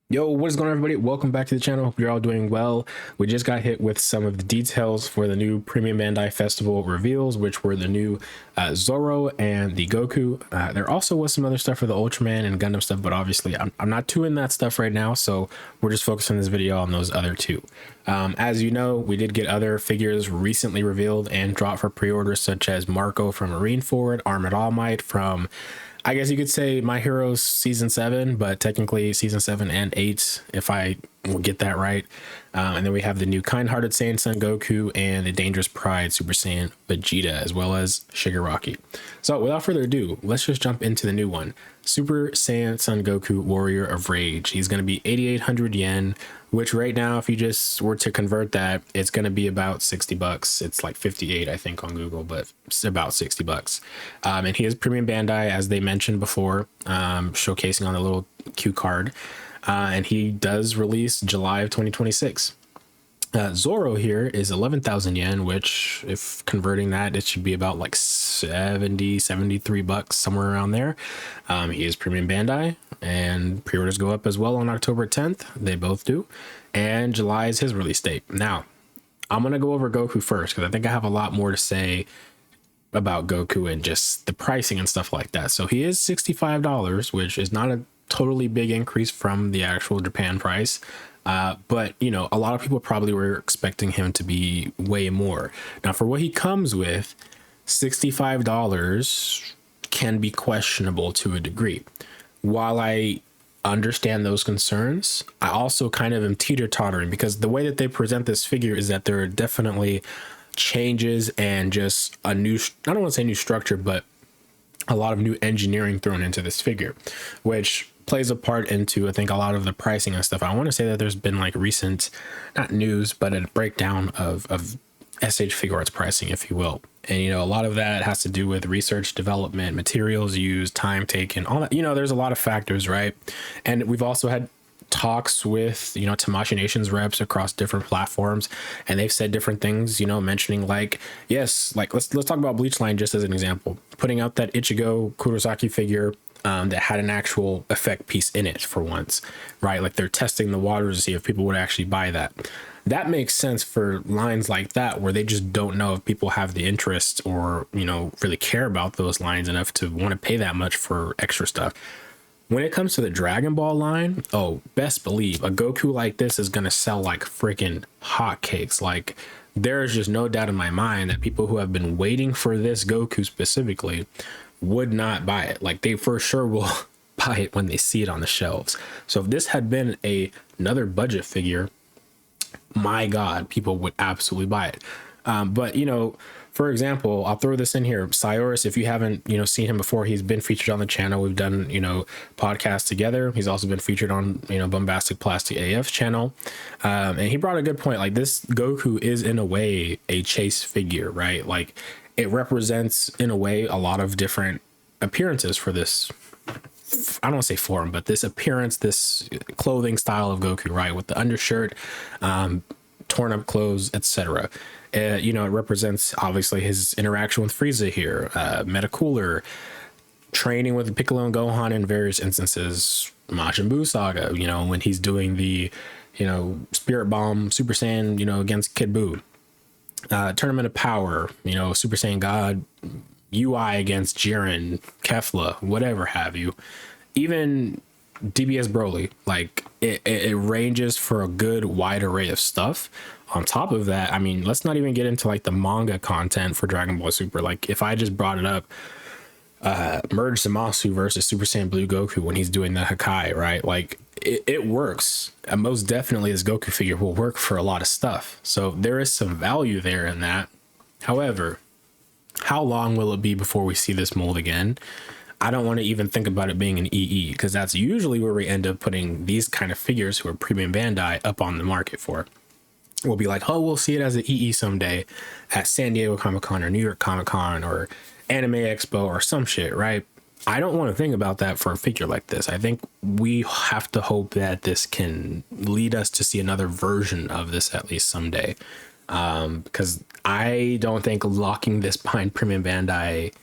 Yo, what is going on, everybody? Welcome back to the channel. Hope you're all doing well. We just got hit with some of the details for the new Premium Bandai Festival reveals, which were the new Zoro and the Goku. There also was some other stuff for the Ultraman and Gundam stuff, but obviously I'm not too in that stuff right now, so we're just focusing this video on those other two. As you know, we did get other figures recently revealed and dropped for pre-orders, such as Marco from Marineford, Armored All Might from, I guess you could say, My Heroes Season 7, but technically Season 7 and 8, if I will get that right. And then we have the new Kind-Hearted Saiyan Son Goku and the Dangerous Pride Super Saiyan Vegeta, as well as Shigaraki. So without further ado, let's just jump into the new one. Super Saiyan Son Goku Warrior of Rage. He's going to be 8,800 yen, which right now, if you just were to convert that, it's going to be about 60 bucks. It's like 58, I think, on Google, but it's about 60 bucks. And he is Premium Bandai, as they mentioned before, showcasing on the little cue card. And he does release July of 2026. Zoro here is 11,000 yen, which if converting that, it should be about like 73 bucks, somewhere around there. He is Premium Bandai, and pre-orders go up as well on October 10th. They both do. And July is his release date. Now, I'm going to go over Goku first, because I think I have a lot more to say about Goku and just the pricing and stuff like that. So he is $65, which is not a totally big increase from the actual Japan price. But, you know, a lot of people probably were expecting him to be way more. Now, for what he comes with, $65 can be questionable to a degree. While I understand those concerns, I also kind of am teeter-tottering, because the way that they present this figure is that there are definitely changes and just a new, I don't want to say new structure, but a lot of new engineering thrown into this figure, which plays a part into, I think, a lot of the pricing and stuff. I want to say that there's been like recent, not news, but a breakdown of SAIYAN's pricing, if you will. And, you know, a lot of that has to do with research, development, materials used, time taken, all that. You know, there's a lot of factors, right? And we've also had talks with, you know, Tamashii Nation's reps across different platforms, and they've said different things, you know, mentioning like, yes, like let's talk about Bleach Line just as an example, putting out that Ichigo Kurosaki figure that had an actual effect piece in it for once, right? Like they're testing the waters to see if people would actually buy that. That makes sense for lines like that, where they just don't know if people have the interest or, you know, really care about those lines enough to want to pay that much for extra stuff. When it comes to the Dragon Ball line, oh, best believe a Goku like this is going to sell like freaking hotcakes. Like, there is just no doubt in my mind that people who have been waiting for this Goku specifically would not buy it. Like, they for sure will buy it when they see it on the shelves. So if this had been another budget figure, my God, people would absolutely buy it. But, you know, for example, I'll throw this in here. SAIYAN, if you haven't, you know, seen him before, he's been featured on the channel. We've done, you know, podcasts together. He's also been featured on, you know, Bombastic Plastic AF's channel. And he brought a good point. Like, this Goku is in a way a chase figure, right? Like, it represents in a way a lot of different appearances for this, I don't want to say form, but this appearance, this clothing style of Goku, right? With the undershirt, torn up clothes, etc. You know, it represents obviously his interaction with Frieza here, Metacooler, training with Piccolo and Gohan in various instances, Majin Buu saga, you know, when he's doing the, you know, Spirit Bomb Super Saiyan, you know, against Kid Buu, Tournament of Power, you know, Super Saiyan God, UI against Jiren, Kefla, whatever have you. Even DBS Broly, like it ranges for a good wide array of stuff. On top of that, I mean, let's not even get into like the manga content for Dragon Ball Super. Like, if I just brought it up, Merge Zamasu versus Super Saiyan Blue Goku when he's doing the Hakai, right? Like, it works. And most definitely this Goku figure will work for a lot of stuff. So there is some value there in that. However, how long will it be before we see this mold again? I don't want to even think about it being an EE, because that's usually where we end up putting these kind of figures who are Premium Bandai up on the market for. We'll be like, oh, we'll see it as an EE someday at San Diego Comic-Con or New York Comic-Con or Anime Expo or some shit, right? I don't want to think about that for a figure like this. I think we have to hope that this can lead us to see another version of this at least someday. Because I don't think locking this behind Premium Bandai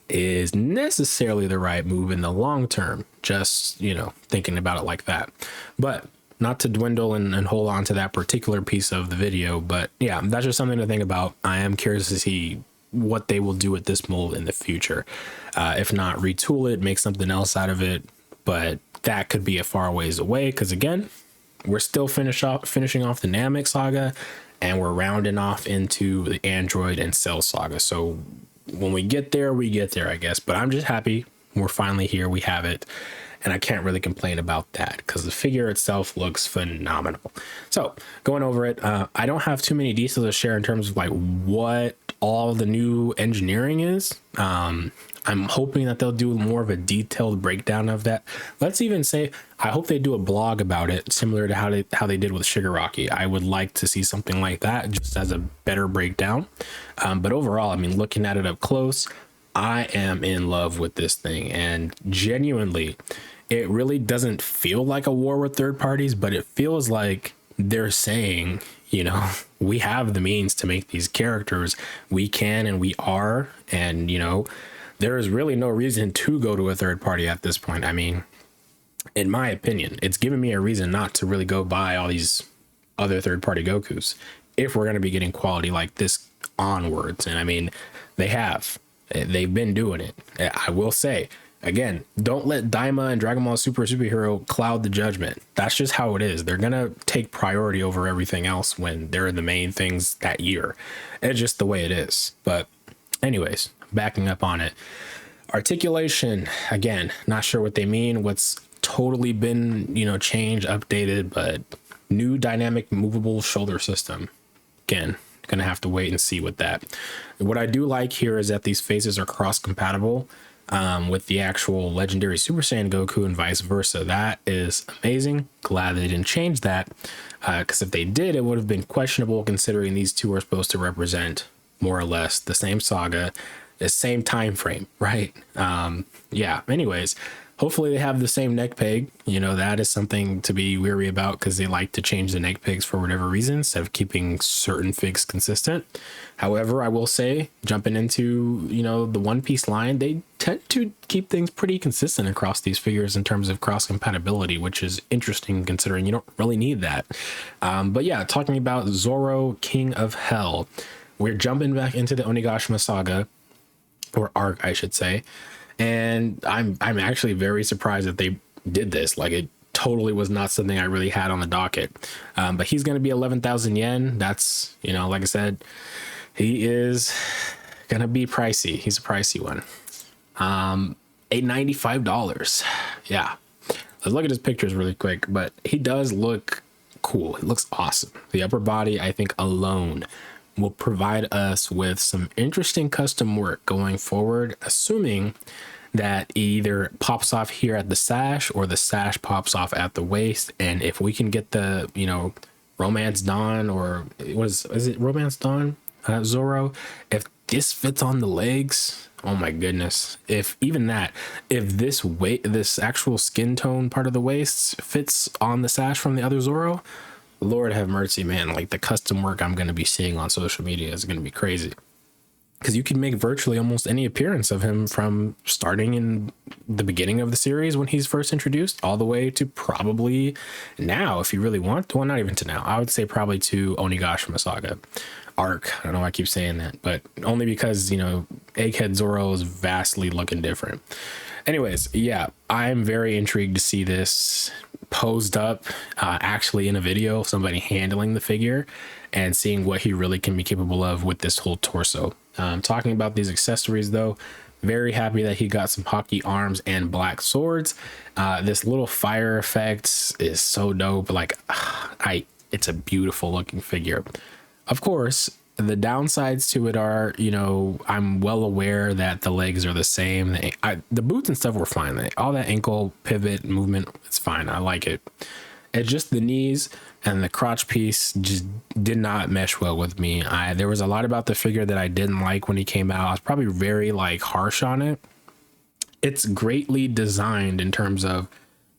is necessarily the right move in the long term, just, you know, thinking about it like that. But not to dwindle and hold on to that particular piece of the video, but yeah, that's just something to think about. I am curious to see what they will do with this mold in the future. If not, retool it, make something else out of it, but that could be a far ways away, because again, we're still finishing off the Namek saga, and we're rounding off into the Android and Cell saga. So when we get there, I guess. But I'm just happy we're finally here. We have it. And I can't really complain about that because the figure itself looks phenomenal. So going over it, I don't have too many details to share in terms of like what all the new engineering is. I'm hoping that they'll do more of a detailed breakdown of that. Let's even say, I hope they do a blog about it, similar to how they did with Shigaraki. I would like to see something like that, just as a better breakdown. But overall, I mean, looking at it up close, I am in love with this thing, and genuinely, it really doesn't feel like a war with third parties, but it feels like they're saying, you know, we have the means to make these characters. We can, and we are, and, you know, there is really no reason to go to a third party at this point. I mean, in my opinion, it's given me a reason not to really go buy all these other third party Gokus if we're going to be getting quality like this onwards. And I mean, they've been doing it. I will say, again, don't let Daima and Dragon Ball Superhero cloud the judgment. That's just how it is. They're going to take priority over everything else when they're the main things that year. It's just the way it is. But anyways, backing up on it. Articulation, again, not sure what they mean. What's totally been, you know, changed, updated, but new dynamic movable shoulder system. Again, gonna have to wait and see with that. What I do like here is that these phases are cross compatible with the actual legendary Super Saiyan Goku and vice versa. That is amazing. Glad they didn't change that, because if they did, it would have been questionable, considering these two are supposed to represent more or less the same saga, the same time frame, right? Yeah, anyways, hopefully they have the same neck peg. You know, that is something to be weary about, because they like to change the neck pegs for whatever reason instead of keeping certain figs consistent. However, I will say, jumping into, you know, the One Piece line, they tend to keep things pretty consistent across these figures in terms of cross compatibility, which is interesting considering you don't really need that. But yeah, talking about Zoro, King of Hell, we're jumping back into the Onigashima saga, or arc, I should say. And I'm actually very surprised that they did this. Like, it totally was not something I really had on the docket. But he's going to be 11,000 yen. That's, you know, like I said, he is going to be pricey. He's a pricey one. $895. Yeah. Let's look at his pictures really quick, but he does look cool. He looks awesome. The upper body, I think, alone will provide us with some interesting custom work going forward, assuming that it either pops off here at the sash or the sash pops off at the waist. And if we can get the, you know, Romance Dawn, or is it Romance Dawn, Zoro, if this fits on the legs, oh my goodness. If even that, if this actual skin tone part of the waist fits on the sash from the other Zoro, Lord have mercy, man. Like, the custom work I'm going to be seeing on social media is going to be crazy, because you can make virtually almost any appearance of him from starting in the beginning of the series when he's first introduced all the way to probably now, if you really want. Well, not even to now. I would say probably to Onigashima Saga arc. I don't know why I keep saying that, but only because, you know, Egghead Zoro is vastly looking different. Anyways, yeah, I'm very intrigued to see this posed up actually in a video, somebody handling the figure and seeing what he really can be capable of with this whole torso. Talking about these accessories though, very happy that he got some hockey arms and black swords. This little fire effect is so dope. Like, it's a beautiful looking figure. Of course, the downsides to it are, you know, I'm well aware that the legs are the same. The boots and stuff were fine. All that ankle pivot movement, it's fine. I like it. It's just the knees and the crotch piece just did not mesh well with me. There was a lot about the figure that I didn't like when he came out. I was probably very like harsh on it. It's greatly designed in terms of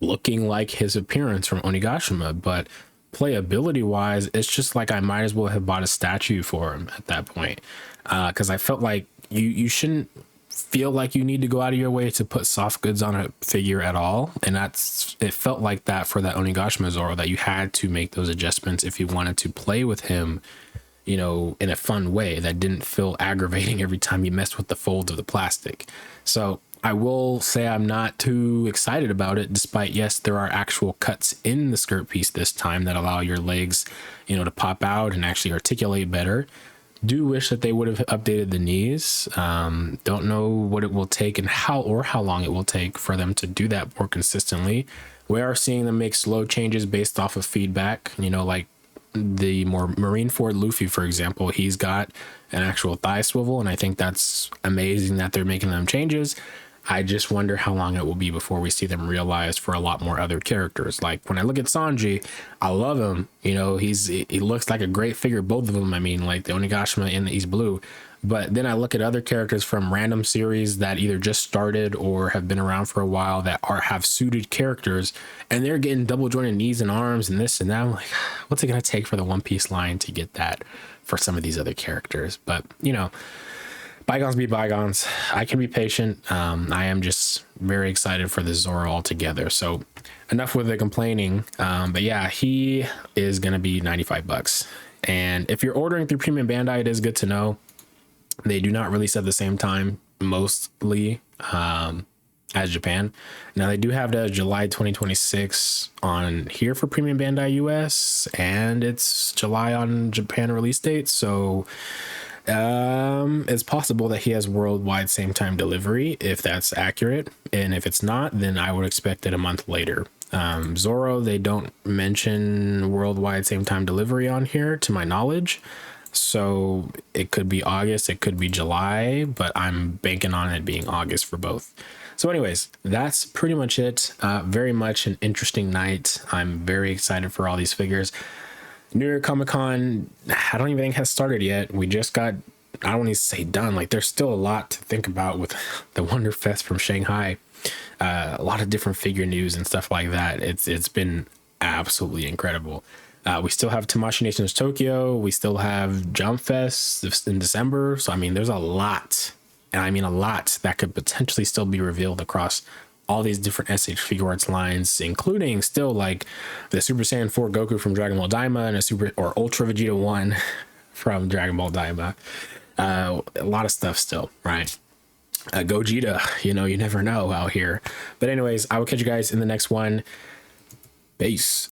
looking like his appearance from Onigashima, but playability wise, it's just like I might as well have bought a statue for him at that point, because I felt like you shouldn't feel like you need to go out of your way to put soft goods on a figure at all. And it felt like that for that Onigashima Zoro, that you had to make those adjustments if you wanted to play with him, you know, in a fun way that didn't feel aggravating every time you messed with the folds of the plastic. So I will say I'm not too excited about it, despite, yes, there are actual cuts in the skirt piece this time that allow your legs, you know, to pop out and actually articulate better. Do wish that they would have updated the knees. Don't know what it will take and how long it will take for them to do that more consistently. We are seeing them make slow changes based off of feedback, you know, like the more Marineford Luffy, for example. He's got an actual thigh swivel, and I think that's amazing that they're making them changes. I just wonder how long it will be before we see them realized for a lot more other characters. Like when I look at Sanji, I love him. You know, he looks like a great figure, both of them. I mean, like the Onigashima and the East Blue. But then I look at other characters from random series that either just started or have been around for a while that have suited characters, and they're getting double jointed knees and arms and this and that. I'm like, what's it gonna take for the One Piece line to get that for some of these other characters? But you know, bygones be bygones. I can be patient. I am just very excited for the Zoro altogether. So enough with the complaining. But yeah, he is going to be $95. And if you're ordering through Premium Bandai, it is good to know they do not release at the same time, mostly, as Japan. Now they do have the July 2026 on here for Premium Bandai US, and it's July on Japan release date. So it's possible that he has worldwide same time delivery, if that's accurate, and if it's not, then I would expect it a month later. Zoro, they don't mention worldwide same time delivery on here to my knowledge, so it could be August, it could be July, but I'm banking on it being August for both. So anyways, that's pretty much it. Very much an interesting night. I'm very excited for all these figures. New York Comic Con, I don't even think has started yet. We just got, I don't want to say done. Like there's still a lot to think about with the Wonder Fest from Shanghai. A lot of different figure news and stuff like that. It's been absolutely incredible. We still have Tamashii Nations Tokyo. We still have Jump Fest in December. So I mean, there's a lot, and I mean a lot that could potentially still be revealed across all these different SHfiguarts lines, including still like the Super Saiyan 4 Goku from Dragon Ball Daima and a Super or Ultra Vegeta 1 from Dragon Ball Daima. A lot of stuff still, right? Gogeta, you know, you never know out here. But anyways, I will catch you guys in the next one. Peace.